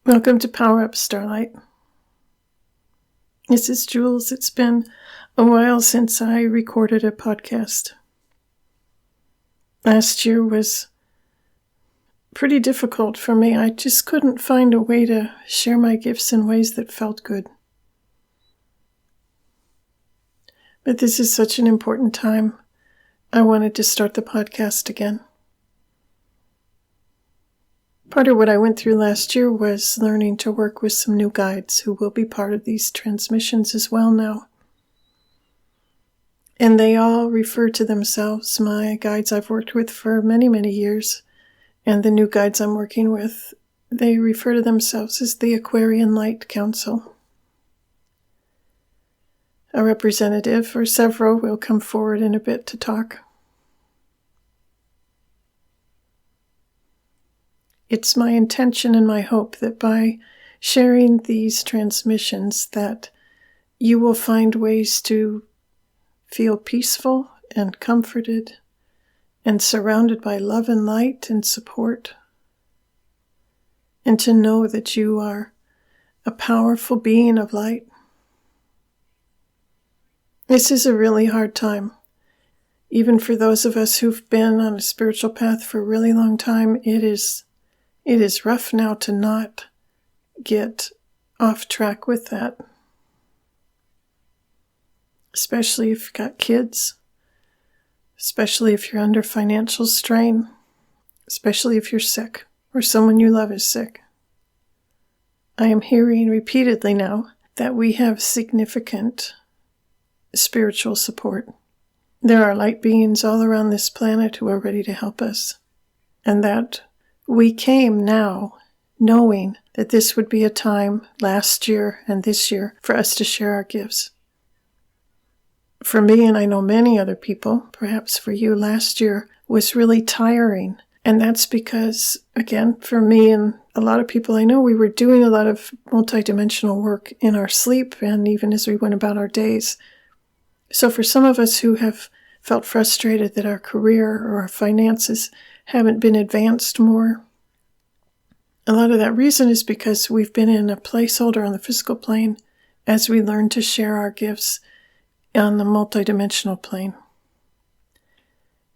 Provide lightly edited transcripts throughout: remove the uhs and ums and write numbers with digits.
Welcome to Power Up Starlight. This is Jules. It's been a while since I recorded a podcast. Last year was pretty difficult for me. I just couldn't find a way to share my gifts in ways that felt good. But this is such an important time. I wanted to start the podcast again. Part of what I went through last year was learning to work with some new guides who will be part of these transmissions as well now. And they all refer to themselves, my guides I've worked with for many, many years, and the new guides I'm working with, they refer to themselves as the Aquarian Light Council. A representative, or several, will come forward in a bit to talk. It's my intention and my hope that by sharing these transmissions that you will find ways to feel peaceful and comforted and surrounded by love and light and support, and to know that you are a powerful being of light. This is a really hard time. Even for those of us who've been on a spiritual path for a really long time, it is rough now to not get off track with that. Especially if you've got kids, especially if you're under financial strain, especially if you're sick or someone you love is sick. I am hearing repeatedly now that we have significant spiritual support. There are light beings all around this planet who are ready to help us, and that we came now knowing that this would be a time last year and this year for us to share our gifts. For me, and I know many other people, perhaps for you, last year was really tiring. And that's because, again, for me and a lot of people I know, we were doing a lot of multidimensional work in our sleep and even as we went about our days. So for some of us who have felt frustrated that our career or our finances haven't been advanced more, a lot of that reason is because we've been in a placeholder on the physical plane as we learn to share our gifts on the multidimensional plane.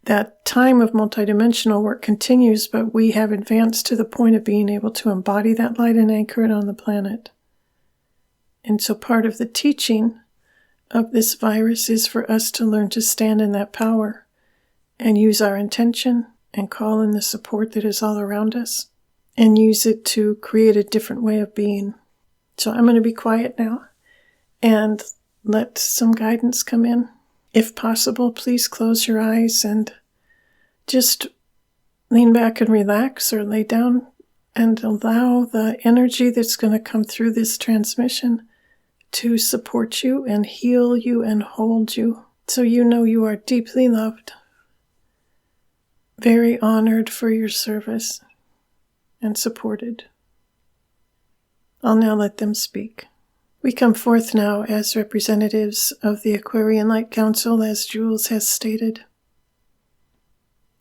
That time of multidimensional work continues, but we have advanced to the point of being able to embody that light and anchor it on the planet. And so part of the teaching of this virus is for us to learn to stand in that power and use our intention and call in the support that is all around us and use it to create a different way of being. So I'm going to be quiet now and let some guidance come in. If possible, please close your eyes and just lean back and relax or lay down and allow the energy that's going to come through this transmission to support you and heal you and hold you so you know you are deeply loved, very honored for your service, and supported. I'll now let them speak. We come forth now as representatives of the Aquarian Light Council, as Jules has stated.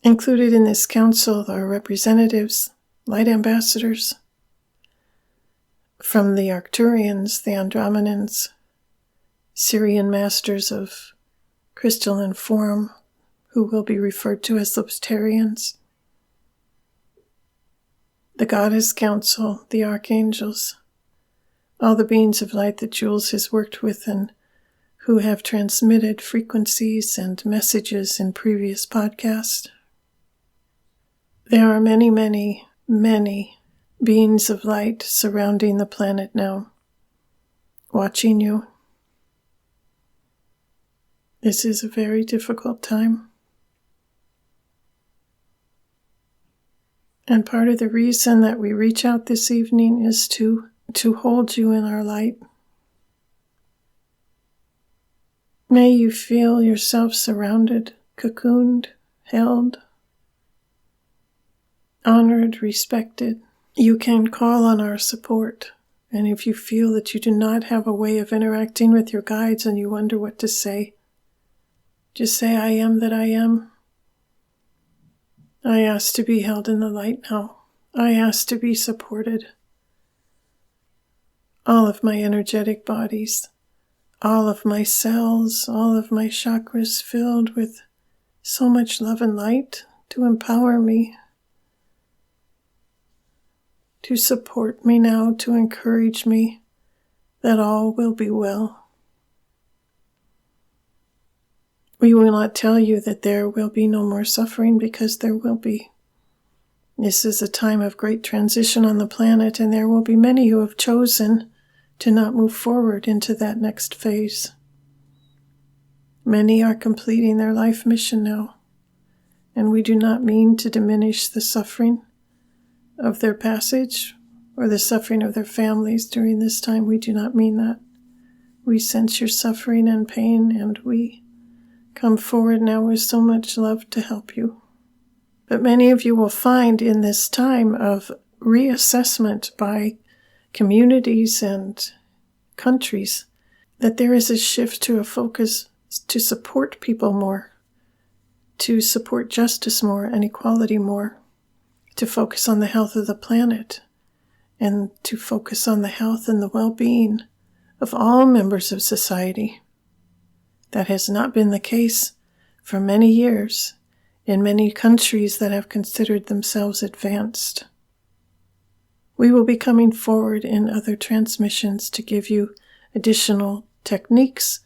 Included in this council are representatives, light ambassadors, from the Arcturians, the Andromedans, Syrian masters of crystalline form, who will be referred to as Libertarians, the Goddess Council, the Archangels, all the beings of light that Jules has worked with and who have transmitted frequencies and messages in previous podcasts. There are many, many, many beings of light surrounding the planet now, watching you. This is a very difficult time. And part of the reason that we reach out this evening is to hold you in our light. May you feel yourself surrounded, cocooned, held, honored, respected. You can call on our support. And if you feel that you do not have a way of interacting with your guides and you wonder what to say, just say, I am that I am. I ask to be held in the light now. I ask to be supported. all of my energetic bodies, all of my cells, all of my chakras filled with so much love and light to empower me, to support me now, to encourage me that all will be well. We will not tell you that there will be no more suffering, because there will be. This is a time of great transition on the planet, and there will be many who have chosen to not move forward into that next phase. Many are completing their life mission now, and we do not mean to diminish the suffering of their passage or the suffering of their families during this time. We do not mean that. We sense your suffering and pain, and we come forward now with so much love to help you. But many of you will find in this time of reassessment by communities and countries that there is a shift to a focus to support people more, to support justice more and equality more, to focus on the health of the planet, and to focus on the health and the well-being of all members of society. That has not been the case for many years in many countries that have considered themselves advanced. We will be coming forward in other transmissions to give you additional techniques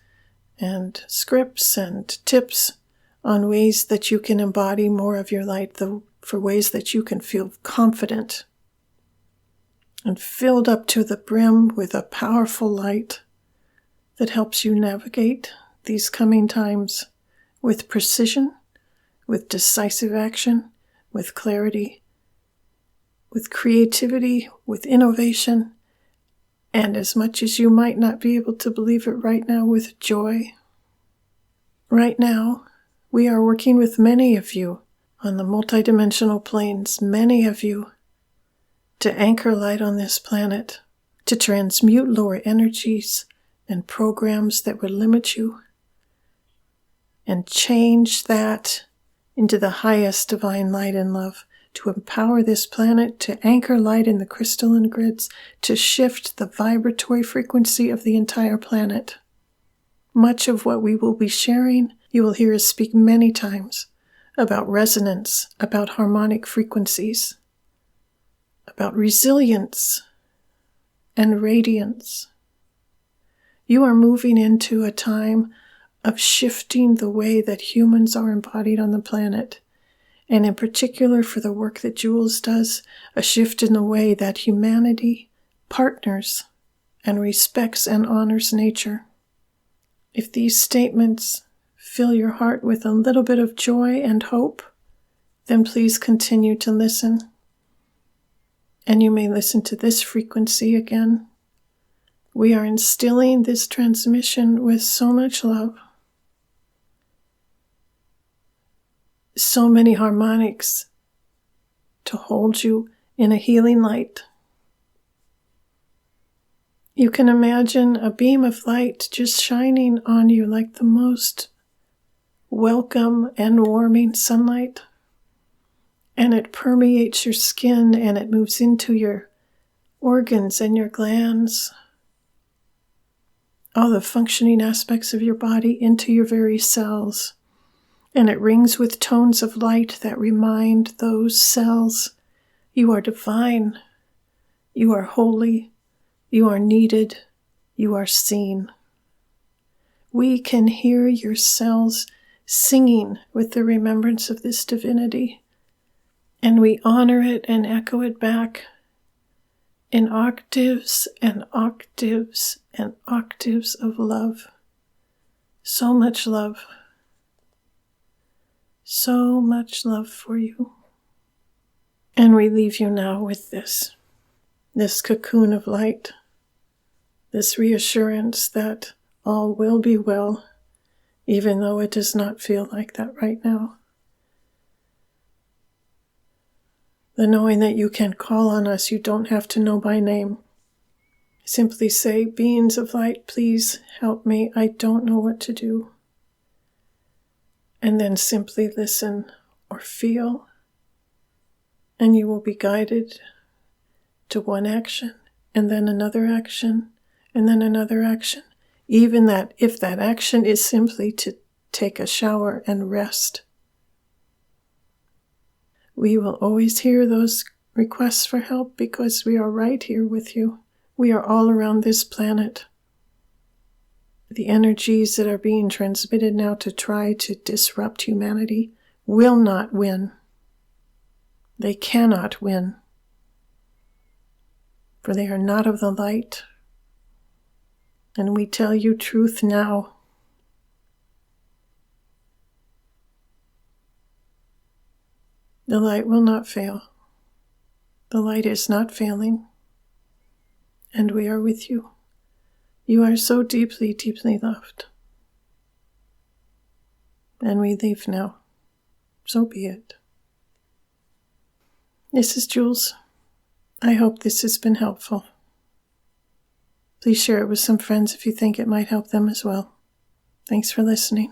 and scripts and tips on ways that you can embody more of your light, for ways that you can feel confident and filled up to the brim with a powerful light that helps you navigate these coming times with precision, with decisive action, with clarity, with creativity, with innovation, and as much as you might not be able to believe it right now, with joy. Right now, we are working with many of you on the multidimensional planes, many of you, to anchor light on this planet, to transmute lower energies and programs that would limit you, and change that into the highest divine light and love, to empower this planet, to anchor light in the crystalline grids, to shift the vibratory frequency of the entire planet. Much of what we will be sharing, you will hear us speak many times about resonance, about harmonic frequencies, about resilience and radiance. You are moving into a time of shifting the way that humans are embodied on the planet, and in particular for the work that Jules does, a shift in the way that humanity partners and respects and honors nature. If these statements fill your heart with a little bit of joy and hope, then please continue to listen. And you may listen to this frequency again. We are instilling this transmission with so much love, so many harmonics to hold you in a healing light. You can imagine a beam of light just shining on you like the most welcome and warming sunlight, and it permeates your skin and it moves into your organs and your glands, all the functioning aspects of your body, into your very cells. And it rings with tones of light that remind those cells, you are divine, you are holy, you are needed, you are seen. We can hear your cells singing with the remembrance of this divinity, and we honor it and echo it back in octaves and octaves and octaves of love. So much love. So much love for you. And we leave you now with this cocoon of light, this reassurance that all will be well, even though it does not feel like that right now. The knowing that you can call on us, you don't have to know by name. Simply say, beings of light, please help me. I don't know what to do. And then simply listen or feel, and you will be guided to one action and then another action, and then another action. Even that, if that action is simply to take a shower and rest. We will always hear those requests for help because we are right here with you. We are all around this planet. The energies that are being transmitted now to try to disrupt humanity will not win. They cannot win, for they are not of the light. And we tell you truth now. The light will not fail. The light is not failing. And we are with you. You are so deeply, deeply loved. And we leave now. So be it. This is Jules. I hope this has been helpful. Please share it with some friends if you think it might help them as well. Thanks for listening.